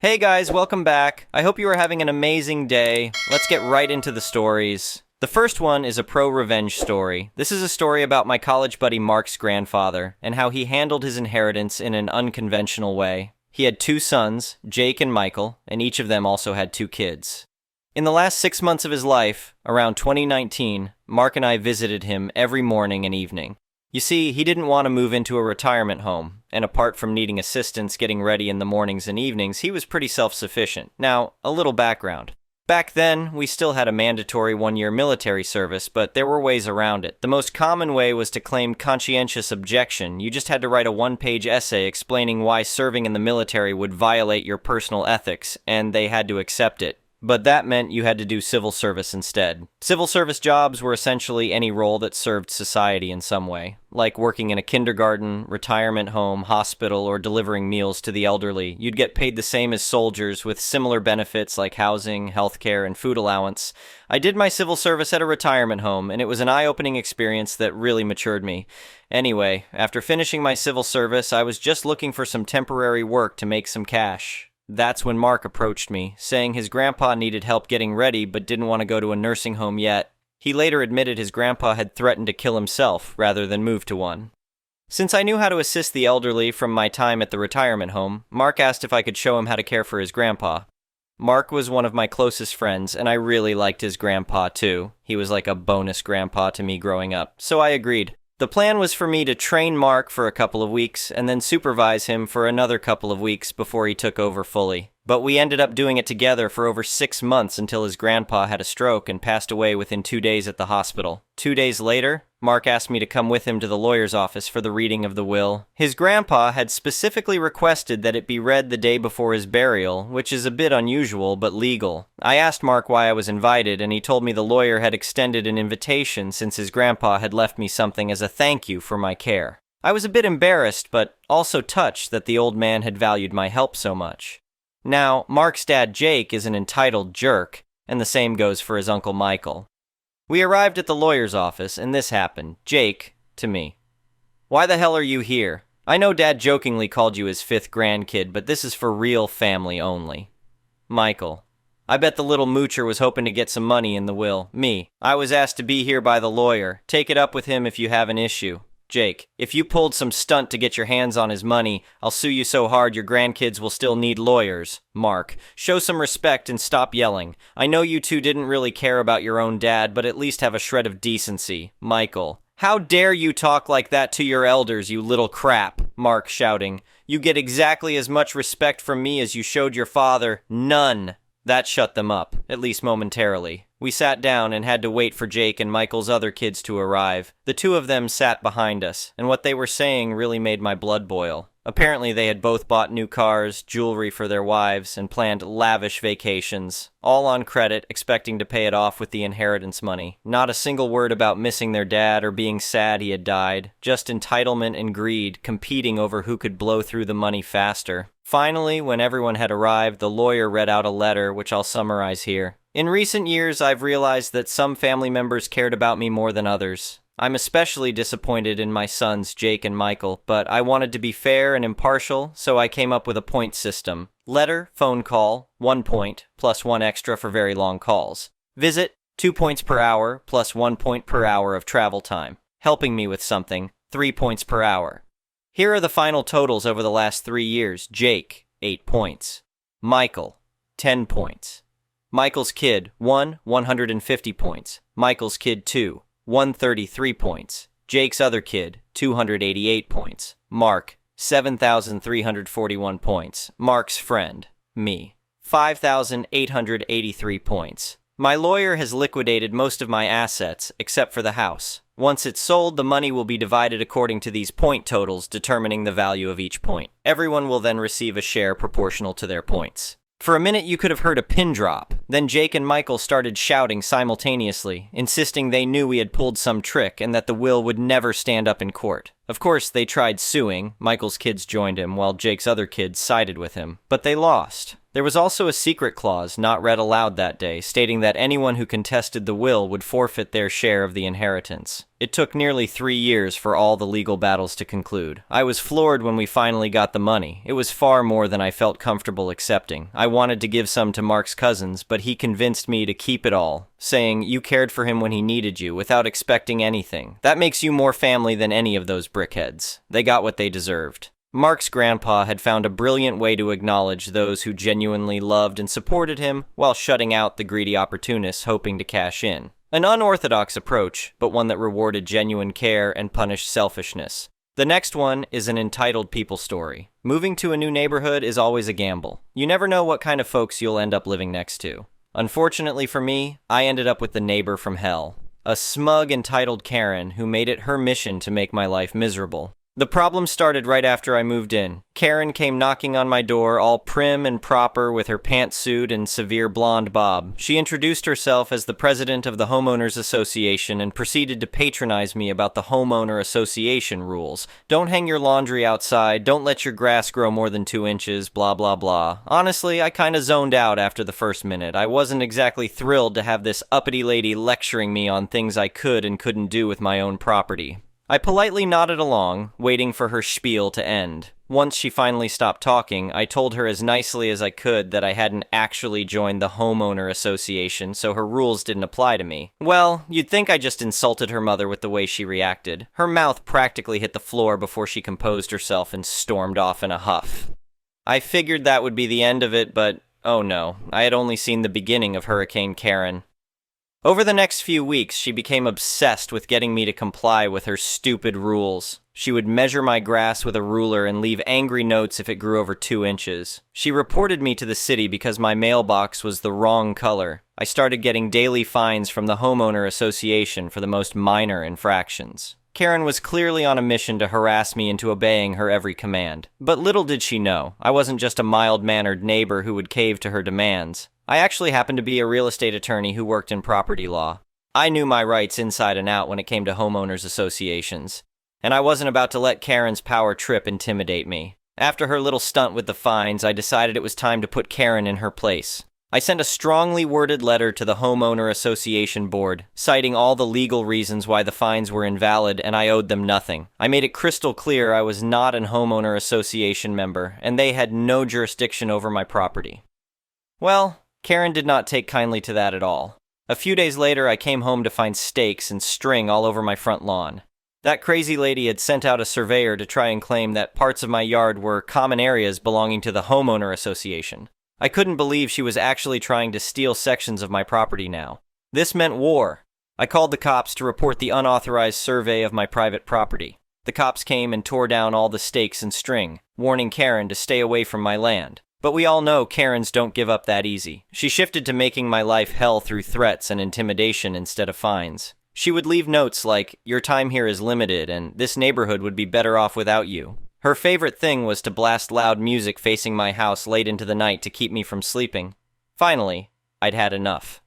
Hey guys, welcome back. I hope you are having an amazing day. Let's get right into the stories. The first one is a pro-revenge story. This is a story about my college buddy Mark's grandfather and how he handled his inheritance in an unconventional way. He had two sons, Jake and Michael, and each of them also had two kids. In the last 6 months of his life, around 2019, Mark and I visited him every morning and evening. You see, he didn't want to move into a retirement home, and apart from needing assistance getting ready in the mornings and evenings, he was pretty self-sufficient. Now, a little background. Back then, we still had a mandatory 1-year military service, but there were ways around it. The most common way was to claim conscientious objection. You just had to write a 1-page essay explaining why serving in the military would violate your personal ethics, and they had to accept it. But that meant you had to do civil service instead. Civil service jobs were essentially any role that served society in some way, like working in a kindergarten, retirement home, hospital, or delivering meals to the elderly. You'd get paid the same as soldiers with similar benefits like housing, healthcare, and food allowance. I did my civil service at a retirement home, and it was an eye-opening experience that really matured me. Anyway, after finishing my civil service, I was just looking for some temporary work to make some cash. That's when Mark approached me, saying his grandpa needed help getting ready but didn't want to go to a nursing home yet. He later admitted his grandpa had threatened to kill himself rather than move to one. Since I knew how to assist the elderly from my time at the retirement home, Mark asked if I could show him how to care for his grandpa. Mark was one of my closest friends, and I really liked his grandpa too. He was like a bonus grandpa to me growing up, so I agreed. The plan was for me to train Mark for a couple of weeks and then supervise him for another couple of weeks before he took over fully. But we ended up doing it together for over 6 months until his grandpa had a stroke and passed away within 2 days at the hospital. 2 days later, Mark asked me to come with him to the lawyer's office for the reading of the will. His grandpa had specifically requested that it be read the day before his burial, which is a bit unusual but legal. I asked Mark why I was invited, and he told me the lawyer had extended an invitation since his grandpa had left me something as a thank you for my care. I was a bit embarrassed, but also touched that the old man had valued my help so much. Now, Mark's dad Jake is an entitled jerk, and the same goes for his uncle Michael. We arrived at the lawyer's office, and this happened. Jake, to me. "Why the hell are you here? I know Dad jokingly called you his 5th grandkid, but this is for real family only." Michael: "I bet the little moocher was hoping to get some money in the will." Me: "I was asked to be here by the lawyer. Take it up with him if you have an issue." Jake: "If you pulled some stunt to get your hands on his money, I'll sue you so hard your grandkids will still need lawyers." Mark: "Show some respect and stop yelling. I know you two didn't really care about your own dad, but at least have a shred of decency." Michael: "How dare you talk like that to your elders, you little crap." Mark shouting: "You get exactly as much respect from me as you showed your father. None." That shut them up, at least momentarily. We sat down and had to wait for Jake and Michael's other kids to arrive. The two of them sat behind us, and what they were saying really made my blood boil. Apparently they had both bought new cars, jewelry for their wives, and planned lavish vacations, all on credit, expecting to pay it off with the inheritance money. Not a single word about missing their dad or being sad he had died, just entitlement and greed competing over who could blow through the money faster. Finally, when everyone had arrived, the lawyer read out a letter, which I'll summarize here. "In recent years, I've realized that some family members cared about me more than others. I'm especially disappointed in my sons, Jake and Michael, but I wanted to be fair and impartial, so I came up with a point system. Letter, phone call, 1 point, plus 1 extra for very long calls. Visit, 2 points per hour, plus 1 point per hour of travel time. Helping me with something, 3 points per hour. Here are the final totals over the last 3 years. Jake, 8 points. Michael, 10 points. Michael's kid, 1, 150 points. Michael's kid, 2, 133 points. Jake's other kid, 288 points. Mark, 7,341 points. Mark's friend, me, 5,883 points. My lawyer has liquidated most of my assets, except for the house. Once it's sold, the money will be divided according to these point totals, determining the value of each point. Everyone will then receive a share proportional to their points." For a minute, you could have heard a pin drop. Then Jake and Michael started shouting simultaneously, insisting they knew we had pulled some trick and that the will would never stand up in court. Of course, they tried suing. Michael's kids joined him, while Jake's other kids sided with him. But they lost. There was also a secret clause, not read aloud that day, stating that anyone who contested the will would forfeit their share of the inheritance. It took nearly 3 years for all the legal battles to conclude. I was floored when we finally got the money. It was far more than I felt comfortable accepting. I wanted to give some to Mark's cousins, but he convinced me to keep it all, saying, "You cared for him when he needed you, without expecting anything. That makes you more family than any of those brickheads." They got what they deserved. Mark's grandpa had found a brilliant way to acknowledge those who genuinely loved and supported him, while shutting out the greedy opportunists hoping to cash in. An unorthodox approach, but one that rewarded genuine care and punished selfishness. The next one is an entitled people story. Moving to a new neighborhood is always a gamble. You never know what kind of folks you'll end up living next to. Unfortunately for me, I ended up with the neighbor from hell. A smug, entitled Karen who made it her mission to make my life miserable. The problem started right after I moved in. Karen came knocking on my door, all prim and proper with her pantsuit and severe blonde bob. She introduced herself as the president of the Homeowners Association and proceeded to patronize me about the Homeowner Association rules. Don't hang your laundry outside, don't let your grass grow more than 2 inches, blah blah blah. Honestly, I kinda zoned out after the first minute. I wasn't exactly thrilled to have this uppity lady lecturing me on things I could and couldn't do with my own property. I politely nodded along, waiting for her spiel to end. Once she finally stopped talking, I told her as nicely as I could that I hadn't actually joined the Homeowner Association, so her rules didn't apply to me. Well, you'd think I just insulted her mother with the way she reacted. Her mouth practically hit the floor before she composed herself and stormed off in a huff. I figured that would be the end of it, but oh no, I had only seen the beginning of Hurricane Karen. Over the next few weeks, she became obsessed with getting me to comply with her stupid rules. She would measure my grass with a ruler and leave angry notes if it grew over 2 inches. She reported me to the city because my mailbox was the wrong color. I started getting daily fines from the Homeowner Association for the most minor infractions. Karen was clearly on a mission to harass me into obeying her every command. But little did she know, I wasn't just a mild-mannered neighbor who would cave to her demands. I actually happened to be a real estate attorney who worked in property law. I knew my rights inside and out when it came to homeowners associations, and I wasn't about to let Karen's power trip intimidate me. After her little stunt with the fines, I decided it was time to put Karen in her place. I sent a strongly worded letter to the Homeowner Association Board, citing all the legal reasons why the fines were invalid and I owed them nothing. I made it crystal clear I was not an Homeowner Association member, and they had no jurisdiction over my property. Well, Karen did not take kindly to that at all. A few days later, I came home to find stakes and string all over my front lawn. That crazy lady had sent out a surveyor to try and claim that parts of my yard were common areas belonging to the Homeowner Association. I couldn't believe she was actually trying to steal sections of my property now. This meant war. I called the cops to report the unauthorized survey of my private property. The cops came and tore down all the stakes and string, warning Karen to stay away from my land. But we all know Karens don't give up that easy. She shifted to making my life hell through threats and intimidation instead of fines. She would leave notes like, "Your time here is limited, and this neighborhood would be better off without you." Her favorite thing was to blast loud music facing my house late into the night to keep me from sleeping. Finally, I'd had enough.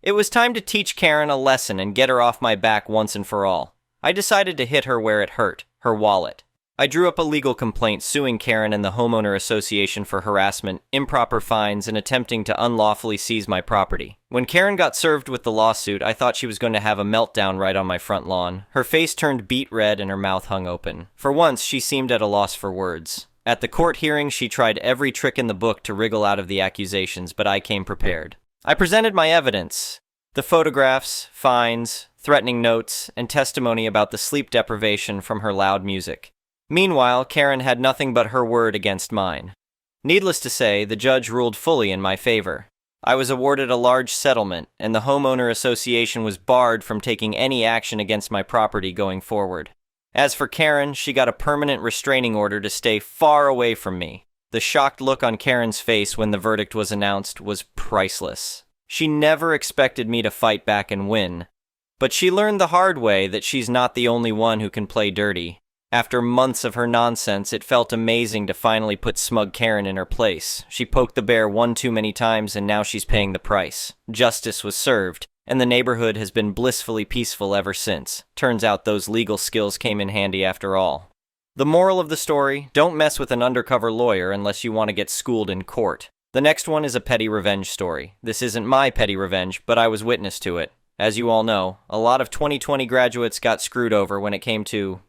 It was time to teach Karen a lesson and get her off my back once and for all. I decided to hit her where it hurt, her wallet. I drew up a legal complaint suing Karen and the Homeowner Association for harassment, improper fines, and attempting to unlawfully seize my property. When Karen got served with the lawsuit, I thought she was going to have a meltdown right on my front lawn. Her face turned beet red and her mouth hung open. For once, she seemed at a loss for words. At the court hearing, she tried every trick in the book to wriggle out of the accusations, but I came prepared. I presented my evidence: the photographs, fines, threatening notes, and testimony about the sleep deprivation from her loud music. Meanwhile, Karen had nothing but her word against mine. Needless to say, the judge ruled fully in my favor. I was awarded a large settlement, and the Homeowner Association was barred from taking any action against my property going forward. As for Karen, she got a permanent restraining order to stay far away from me. The shocked look on Karen's face when the verdict was announced was priceless. She never expected me to fight back and win. But she learned the hard way that she's not the only one who can play dirty. After months of her nonsense, it felt amazing to finally put Smug Karen in her place. She poked the bear one too many times and now she's paying the price. Justice was served, and the neighborhood has been blissfully peaceful ever since. Turns out those legal skills came in handy after all. The moral of the story, don't mess with an undercover lawyer unless you want to get schooled in court. The next one is a petty revenge story. This isn't my petty revenge, but I was witness to it. As you all know, a lot of 2020 graduates got screwed over when it came to,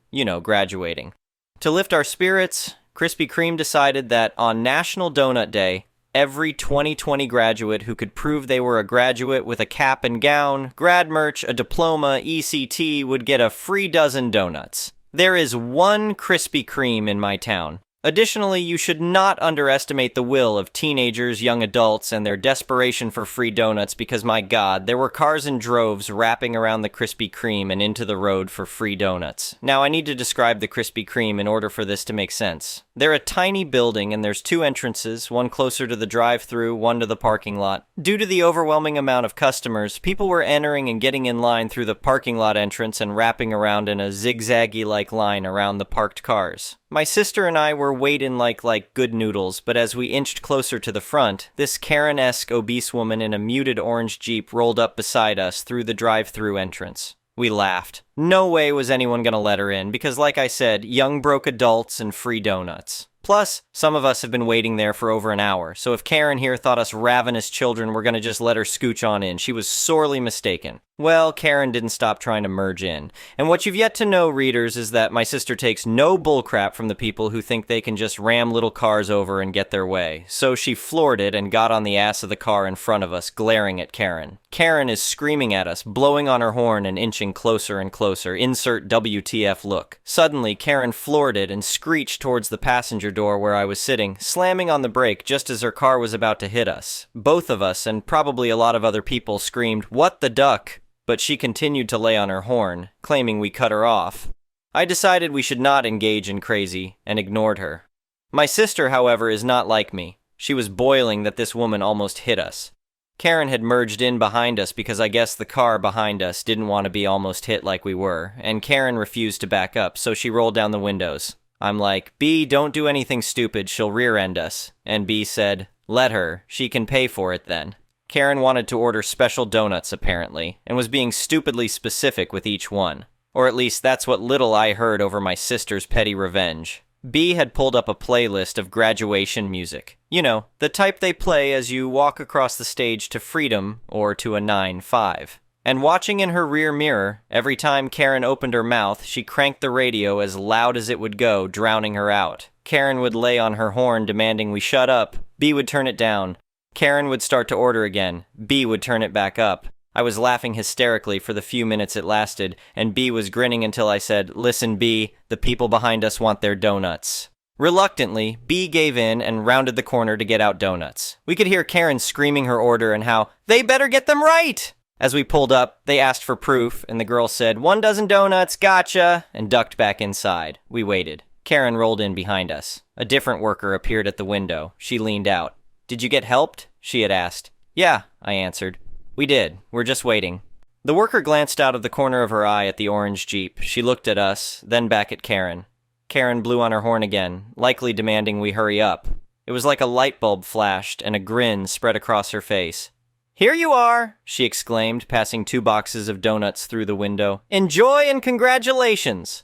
graduating. To lift our spirits, Krispy Kreme decided that on National Donut Day, every 2020 graduate who could prove they were a graduate with a cap and gown, grad merch, a diploma, ECT would get a free dozen donuts. There is one Krispy Kreme in my town. Additionally, you should not underestimate the will of teenagers, young adults, and their desperation for free donuts because, my God, there were cars in droves wrapping around the Krispy Kreme and into the road for free donuts. Now, I need to describe the Krispy Kreme in order for this to make sense. They're a tiny building and there's two entrances, one closer to the drive-thru, one to the parking lot. Due to the overwhelming amount of customers, people were entering and getting in line through the parking lot entrance and wrapping around in a zigzaggy-like line around the parked cars. My sister and I were waiting like good noodles, but as we inched closer to the front, this Karen-esque obese woman in a muted orange Jeep rolled up beside us through the drive-thru entrance. We laughed. No way was anyone gonna let her in, because like I said, young broke adults and free donuts. Plus, some of us have been waiting there for over an hour, so if Karen here thought us ravenous children were gonna just let her scooch on in, she was sorely mistaken. Well, Karen didn't stop trying to merge in. And what you've yet to know, readers, is that my sister takes no bullcrap from the people who think they can just ram little cars over and get their way. So she floored it and got on the ass of the car in front of us, glaring at Karen. Karen is screaming at us, blowing on her horn and inching closer and closer. Insert WTF look. Suddenly, Karen floored it and screeched towards the passenger door where I was sitting, slamming on the brake just as her car was about to hit us. Both of us, and probably a lot of other people, screamed, "What the duck?" But she continued to lay on her horn, claiming we cut her off. I decided we should not engage in crazy, and ignored her. My sister, however, is not like me. She was boiling that this woman almost hit us. Karen had merged in behind us because I guess the car behind us didn't want to be almost hit like we were, and Karen refused to back up, so she rolled down the windows. I'm like, "B, don't do anything stupid, she'll rear-end us." And B said, "Let her, she can pay for it then." Karen wanted to order special donuts, apparently, and was being stupidly specific with each one. Or at least that's what little I heard over my sister's petty revenge. B had pulled up a playlist of graduation music. You know, the type they play as you walk across the stage to freedom or to a 9-5. And watching in her rear mirror, every time Karen opened her mouth, she cranked the radio as loud as it would go, drowning her out. Karen would lay on her horn demanding we shut up. B would turn it down. Karen would start to order again. B would turn it back up. I was laughing hysterically for the few minutes it lasted, and B was grinning until I said, "Listen, B, the people behind us want their donuts." Reluctantly, B gave in and rounded the corner to get out donuts. We could hear Karen screaming her order and how, "They better get them right!" As we pulled up, they asked for proof, and the girl said, "1 dozen donuts, gotcha," and ducked back inside. We waited. Karen rolled in behind us. A different worker appeared at the window. She leaned out. "Did you get helped?" she had asked. "Yeah," I answered. "We did. We're just waiting." The worker glanced out of the corner of her eye at the orange Jeep. She looked at us, then back at Karen. Karen blew on her horn again, likely demanding we hurry up. It was like a light bulb flashed, and a grin spread across her face. "Here you are," she exclaimed, passing 2 boxes of donuts through the window. "Enjoy and congratulations!"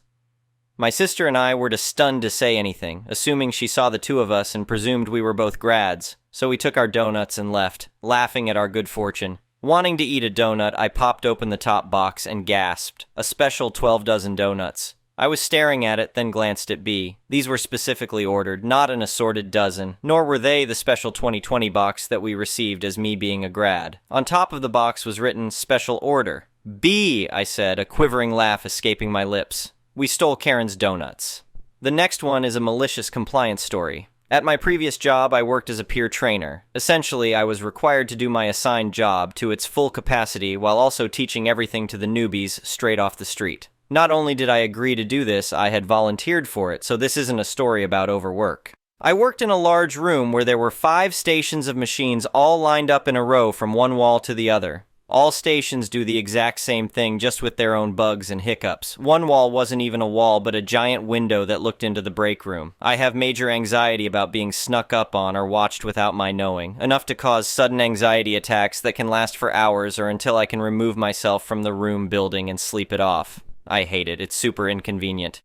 My sister and I were too stunned to say anything, assuming she saw the two of us and presumed we were both grads. So we took our donuts and left, laughing at our good fortune. Wanting to eat a donut, I popped open the top box and gasped. A special 12 dozen donuts. I was staring at it, then glanced at B. These were specifically ordered, not an assorted dozen, nor were they the special 2020 box that we received as me being a grad. On top of the box was written, "Special order." "B," I said, a quivering laugh escaping my lips. We stole Karen's donuts. The next one is a malicious compliance story. At my previous job, I worked as a peer trainer. Essentially, I was required to do my assigned job to its full capacity while also teaching everything to the newbies straight off the street. Not only did I agree to do this, I had volunteered for it, so this isn't a story about overwork. I worked in a large room where there were 5 stations of machines all lined up in a row from one wall to the other. All stations do the exact same thing, just with their own bugs and hiccups. One wall wasn't even a wall, but a giant window that looked into the break room. I have major anxiety about being snuck up on or watched without my knowing, enough to cause sudden anxiety attacks that can last for hours or until I can remove myself from the room building and sleep it off. I hate it. It's super inconvenient.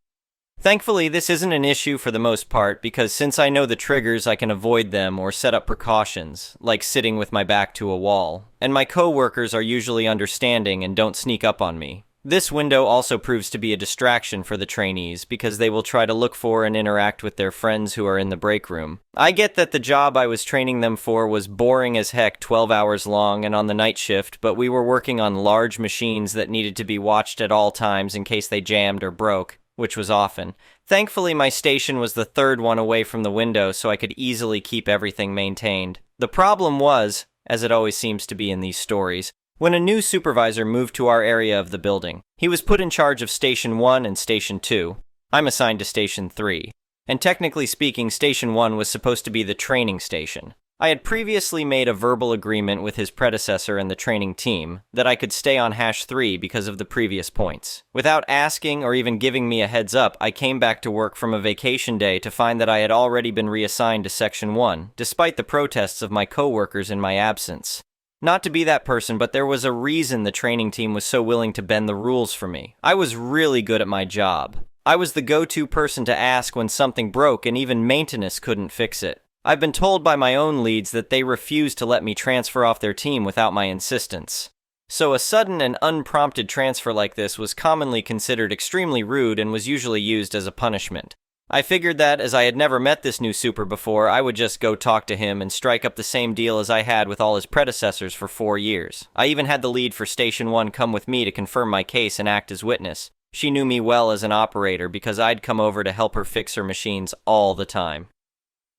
Thankfully, this isn't an issue for the most part, because since I know the triggers, I can avoid them or set up precautions, like sitting with my back to a wall, and my co-workers are usually understanding and don't sneak up on me. This window also proves to be a distraction for the trainees, because they will try to look for and interact with their friends who are in the break room. I get that the job I was training them for was boring as heck, 12 hours long and on the night shift, but we were working on large machines that needed to be watched at all times in case they jammed or broke, which was often. Thankfully, my station was the third one away from the window, so I could easily keep everything maintained. The problem was, as it always seems to be in these stories, when a new supervisor moved to our area of the building. He was put in charge of Station 1 and Station 2. I'm assigned to Station 3. And technically speaking, Station 1 was supposed to be the training station. I had previously made a verbal agreement with his predecessor and the training team that I could stay on #3 because of the previous points. Without asking or even giving me a heads up, I came back to work from a vacation day to find that I had already been reassigned to Section 1, despite the protests of my coworkers in my absence. Not to be that person, but there was a reason the training team was so willing to bend the rules for me. I was really good at my job. I was the go-to person to ask when something broke, and even maintenance couldn't fix it. I've been told by my own leads that they refused to let me transfer off their team without my insistence. So a sudden and unprompted transfer like this was commonly considered extremely rude and was usually used as a punishment. I figured that, as I had never met this new super before, I would just go talk to him and strike up the same deal as I had with all his predecessors for 4 years. I even had the lead for Station 1 come with me to confirm my case and act as witness. She knew me well as an operator because I'd come over to help her fix her machines all the time.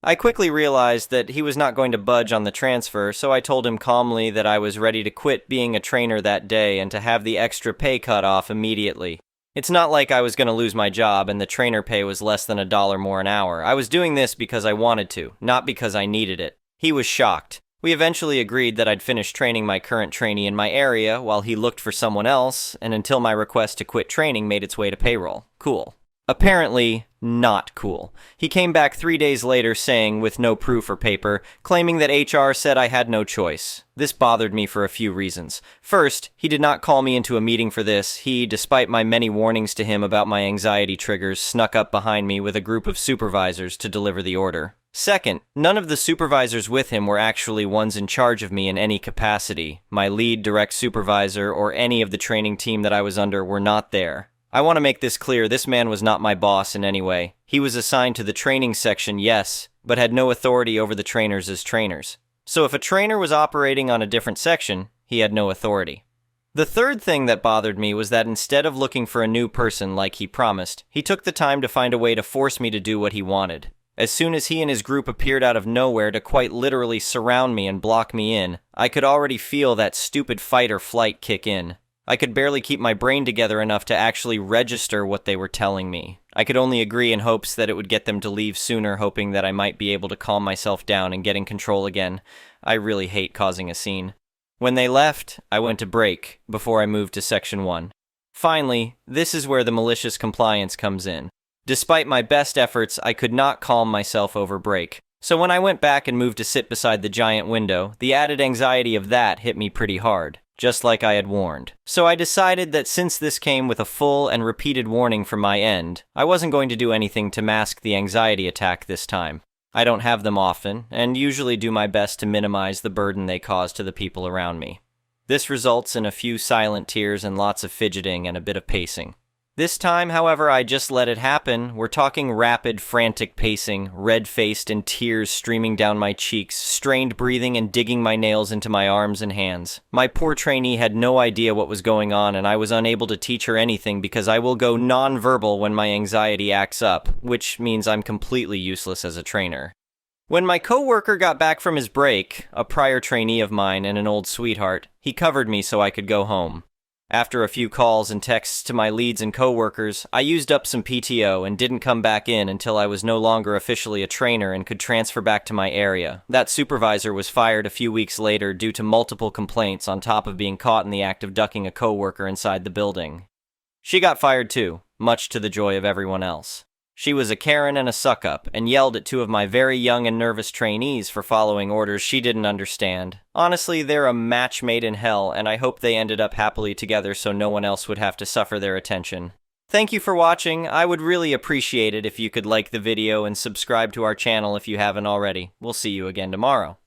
I quickly realized that he was not going to budge on the transfer, so I told him calmly that I was ready to quit being a trainer that day and to have the extra pay cut off immediately. It's not like I was going to lose my job and the trainer pay was less than $1 more an hour. I was doing this because I wanted to, not because I needed it. He was shocked. We eventually agreed that I'd finish training my current trainee in my area while he looked for someone else, and until my request to quit training made its way to payroll. Cool. Apparently, not cool. He came back 3 days later saying, with no proof or paper, claiming that HR said I had no choice. This bothered me for a few reasons. First, he did not call me into a meeting for this. He, despite my many warnings to him about my anxiety triggers, snuck up behind me with a group of supervisors to deliver the order. Second, none of the supervisors with him were actually ones in charge of me in any capacity. My lead, direct supervisor, or any of the training team that I was under were not there. I want to make this clear, this man was not my boss in any way. He was assigned to the training section, yes, but had no authority over the trainers as trainers. So if a trainer was operating on a different section, he had no authority. The third thing that bothered me was that instead of looking for a new person like he promised, he took the time to find a way to force me to do what he wanted. As soon as he and his group appeared out of nowhere to quite literally surround me and block me in, I could already feel that stupid fight or flight kick in. I could barely keep my brain together enough to actually register what they were telling me. I could only agree in hopes that it would get them to leave sooner, hoping that I might be able to calm myself down and get in control again. I really hate causing a scene. When they left, I went to break before I moved to Section 1. Finally, this is where the malicious compliance comes in. Despite my best efforts, I could not calm myself over break. So when I went back and moved to sit beside the giant window, the added anxiety of that hit me pretty hard, just like I had warned. So I decided that since this came with a full and repeated warning from my end, I wasn't going to do anything to mask the anxiety attack this time. I don't have them often, and usually do my best to minimize the burden they cause to the people around me. This results in a few silent tears and lots of fidgeting and a bit of pacing. This time, however, I just let it happen. We're talking rapid, frantic pacing, red-faced and tears streaming down my cheeks, strained breathing and digging my nails into my arms and hands. My poor trainee had no idea what was going on, and I was unable to teach her anything because I will go non-verbal when my anxiety acts up, which means I'm completely useless as a trainer. When my coworker got back from his break, a prior trainee of mine and an old sweetheart, he covered me so I could go home. After a few calls and texts to my leads and coworkers, I used up some PTO and didn't come back in until I was no longer officially a trainer and could transfer back to my area. That supervisor was fired a few weeks later due to multiple complaints on top of being caught in the act of ducking a coworker inside the building. She got fired too, much to the joy of everyone else. She was a Karen and a suck-up, and yelled at two of my very young and nervous trainees for following orders she didn't understand. Honestly, they're a match made in hell, and I hope they ended up happily together so no one else would have to suffer their attention. Thank you for watching. I would really appreciate it if you could like the video and subscribe to our channel if you haven't already. We'll see you again tomorrow.